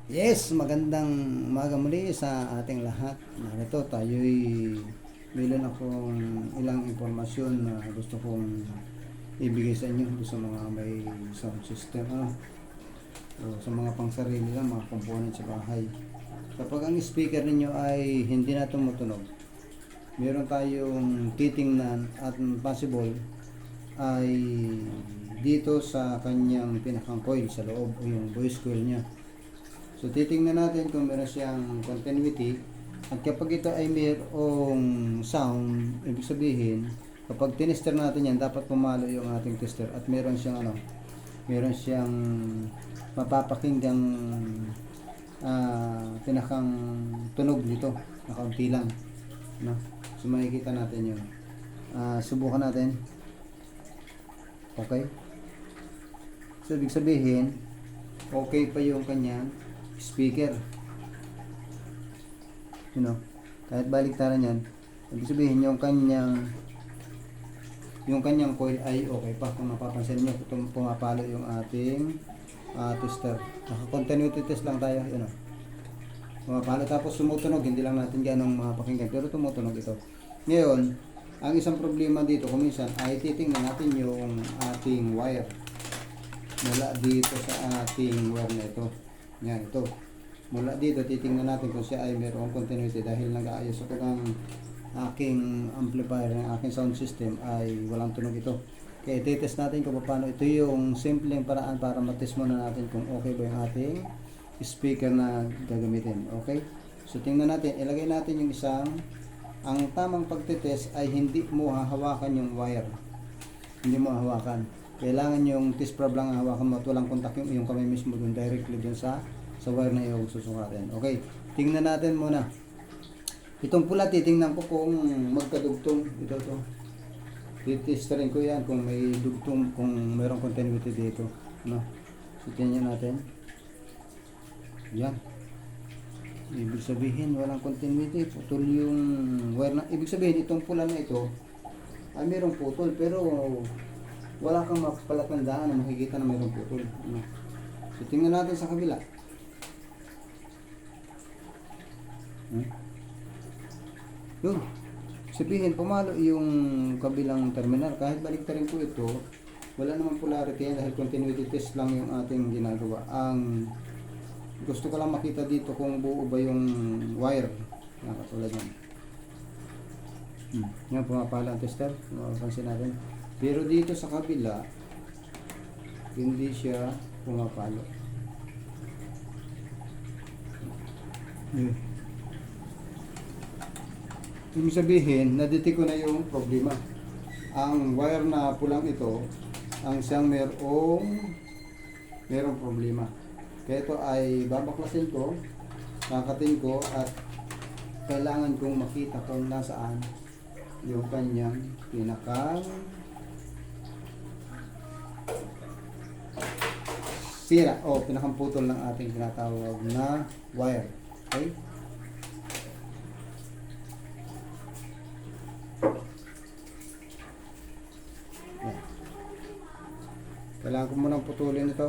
Yes, magandang umaga muli sa ating lahat. Narito tayo'y meron akong ilang impormasyon na gusto kong ibigay sa inyo sa mga may sound system o sa mga pangsarili lang, mga component sa bahay. Kapag ang speaker ninyo ay hindi na tumutunog, meron tayong titingnan at possible ay dito sa kanyang pinakang coil sa loob o yung voice coil niya. So titingnan natin kung meron siyang continuity at kapag ito ay mayroong sound, ibig sabihin kapag tinester natin yan dapat pumalo yung ating tester at meron siyang mapapakinggang pinakang tunog nito na kaunti lang, no? So makikita natin yun. Subukan natin. Okay, so ibig sabihin okay pa yung kanyang speaker, kahit baliktaran yan, ibig sabihin yung kanyang coil ay okay pa. Kung mapapansin nyo, pumapalo yung ating tester. Naka-continuity test lang tayo, pumapalo tapos sumutunog, hindi lang natin ganong mapakinggan pero tumutunog ito. Ngayon, ang isang problema dito kuminsan ay titingnan natin yung ating wire mula dito sa ating wire na ito. Yan, ito. Mula dito, titingnan natin kung siya ay mayroong continuity dahil nag-aayos ako ng aking amplifier, ng aking sound system ay walang tunog ito. Kaya titest natin kung paano. Ito yung simpleng paraan para matest muna natin kung okay ba yung ating speaker na gagamitin. Okay? So, tingnan natin. Ilagay natin yung ang tamang pagtitest ay hindi mo hahawakan yung wire. Hindi mo hahawakan. Kailangan yung test probe lang hawakan mo at walang kontak yung kamay mismo dun, directly dun sa wire na yung susukatin. Okay, tingnan natin muna. Itong pula, titingnan ko kung magkadugtong. Ito to. Titesterin ko yan kung may dugtong, kung mayroong continuity dito. No? So, tingnan natin. Yan. Ibig sabihin, walang continuity. Putol yung wire na. Ibig sabihin, itong pula na ito ay mayroong putol, pero wala kang mapalatandaan na makikita na mayroong putol. So, tingnan natin sa kabila. Yun. Sabihin, pumalo yung kabilang terminal. Kahit baliktarin ko ito, wala naman polarity yan dahil continuity test lang yung ating ginagawa. Ang gusto ko lang makita dito kung buo ba yung wire. Katulad yan. Yan, pumapala ang tester. Mapapansin natin. Pero dito sa kabila, hindi siya pumapalo. Ibig sabihin, nadetect ko na yung problema. Ang wire na pulang ito, ang siyang merong problema. Kaya ito ay babaklasin ko, kakatin ko, at kailangan kong makita kung nasaan yung kanyang pinakang sira o pinakamputol ng ating tinatawag na wire. Okay? Yan. Kailangan ko munang putulin ito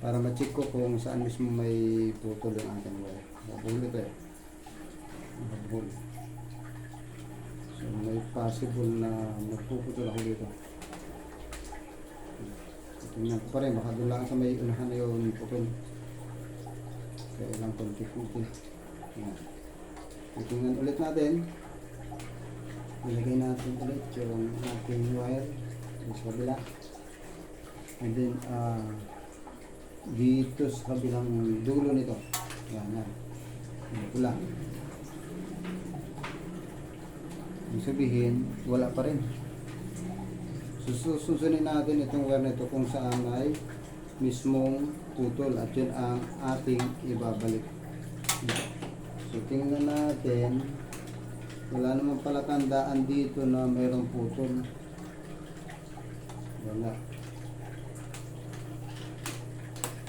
para ma-check ko kung saan mismo may putol yung ating wire. Mabuhol ito mabuhol. So may possible na magpuputol ako dito. Tingnan ko pa rin, baka doon lang sa may unahan na yung putol. Kailang konti-konti. Tingnan ulit natin. Ilagay natin ulit yung ating wire sa kabila. And then, dito sa kabilang dulo nito. Yan. Ito lang. Ibig sabihin, wala pa rin. Susunin natin itong wire nito kung saan ay mismong putol at yun ang ating ibabalik. So tingnan natin, wala namang palatandaan dito na mayroong putol. Wala.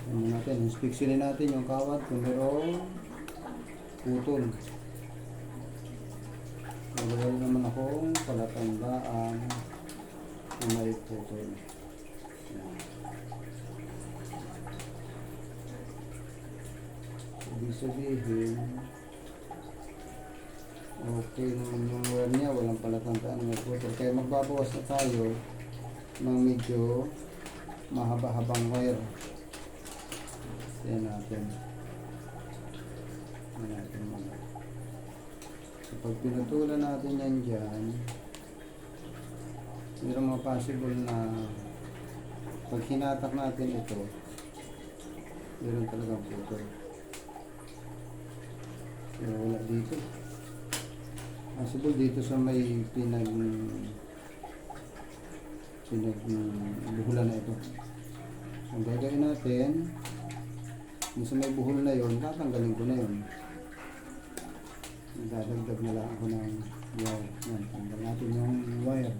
Tingnan natin, inspeksyonin natin yung kawad kung mayroong putol. Wala naman akong palatandaan may putol. Ibig sabihin, okay naman yung wire niya, walang palatandaan na may putol. Kaya magbabawas na tayo ng medyo mahaba-habang wire. Yan natin. Yan natin mga. So pag pinutulan natin yan dyan, mayroong mga possible na pag hinatak natin ito, mayroon talagang putol. Pero wala dito. Possible dito sa may buhulan na ito. So, ang gagawin natin, yung sa may buhol na yon, tatanggalin ko na yon. Dadagdag na lang ako ng wire. Yan, tanggal natin yung wire.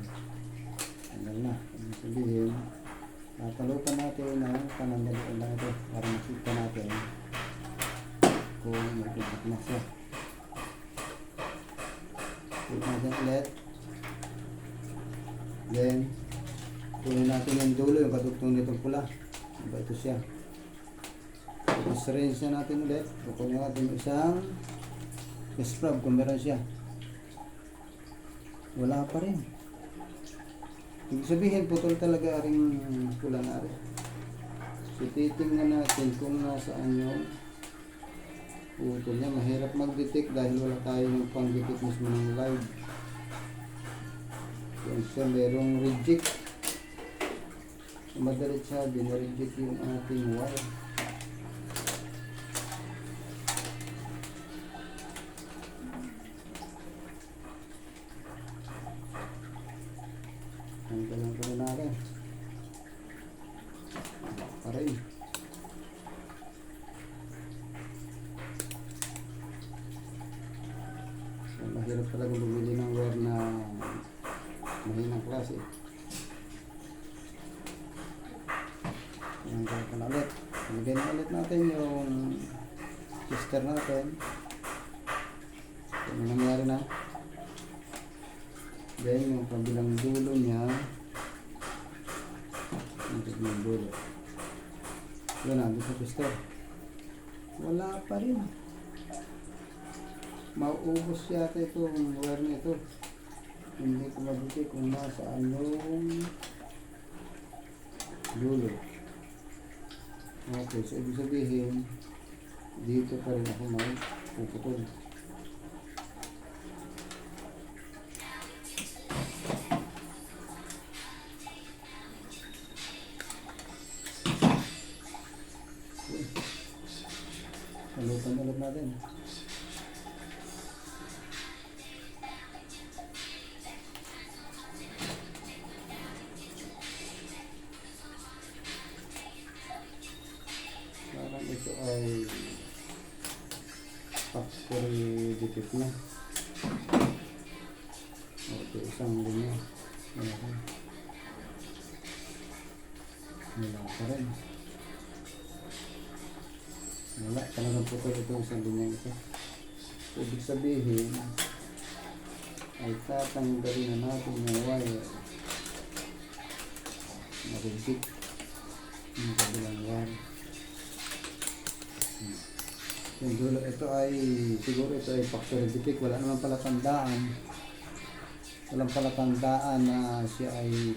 Tanggal na. Ibig sabihin, tatalupan natin ng panandalian lang ito para makita natin kung may pitik na siya. Put natin ulit. Then, kunin natin yung dulo, yung kadugtong nitong pula. Diba ito siya. Syringe na natin ulit. Kukunin natin isang scrub kung meron siya. Wala pa rin. Ibig sabihin, putol talaga ring pula na rin. So, titingnan natin kung nasaan yung putol niya. Mahirap mag-detect dahil wala tayong pang-detect mismo ng live. Yan siya, merong reject. So, madalit sabi na reject yung ating wire. Tanggalan ko na natin. Paray. So, mahirap talaga bumili ng wire na mahinang klase. Tanggal ko na ulit. Lagay na ulit natin yung tester natin. So, may nangyari na. Then yung kabilang dulo niya, yung dulo. Yun na, sa tester. Wala pa rin. Mauubos yata itong wire na ito. Hindi ko mabuti kung nasaan yung dulo. Okay, so ibig sabihin, dito pa rin ako may puputol. Salutan ulit natin. Parang ito ay factory defect na. Okay, isang linya. Wala pa rin. Wala, talagang putol itong isang linya ito. Ibig sabihin ay tatanggalin na natin yung wire. Marigit yung kabilang wire. Yung dulo, ito ay siguro ito ay factory defect. Wala naman pala tandaan. Walang pala tandaan na siya ay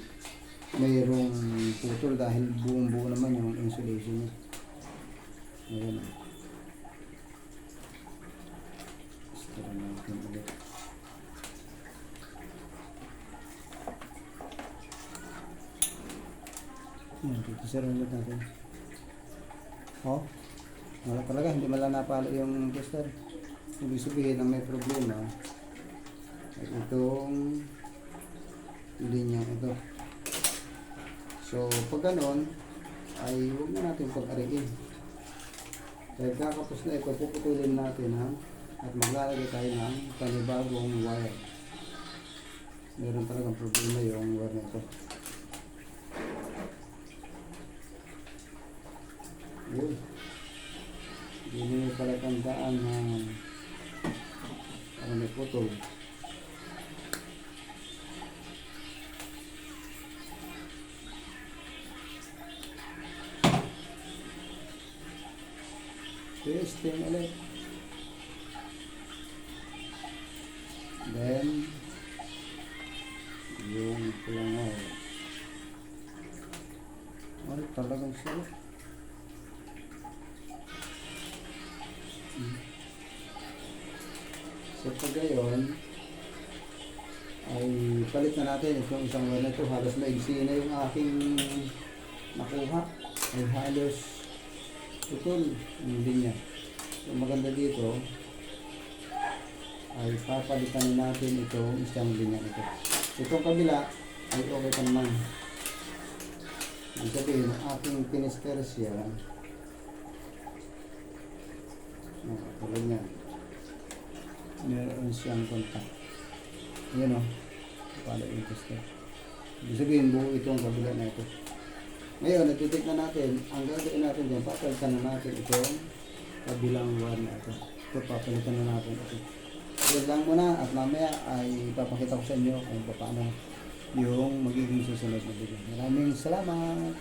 mayroong putol dahil buong buo naman yung insulation niya. Ayan. Stara natin ulit. Ayan, dito sir ulit natin. Oh, wala talaga, hindi mala napalo yung tester. Ibig sabihin na may problema ay itong linya ito. So, pag ganon, ay huwag na natin pag-ariin. Dahil kakapos na ito, puputulin natin at maglalagay tayo ng panibagong wire. Meron talagang problema yung wire na ito. Yun. Hindi nyo pala tandaan na may putol. Testing ulit. Then, yung pulangaw. Ay, talagang sarap. So, pag gayon, ay palit na natin itong isang wire na ito. Halos maigsi na yung aking nakuha. Ay halos putol yung linya. So, maganda dito ay papalitan na natin itong isang linya ito. Itong kabila ay okay pa naman. Ang sabihin, aking pinester siya. Tulad niya. Meron siyang kontak. Yan o. Pala yung tester. Ibig sabihin, buo itong kabila na ito. Ngayon, natitik na natin. Ang gagawin natin dyan, papalitan na natin itong kabilang wire na ito. Ito, papalitan na natin ito. Yan lang muna at mamaya ay papakita ko sa inyo kung paano yung magiging susunod na video. Maraming salamat!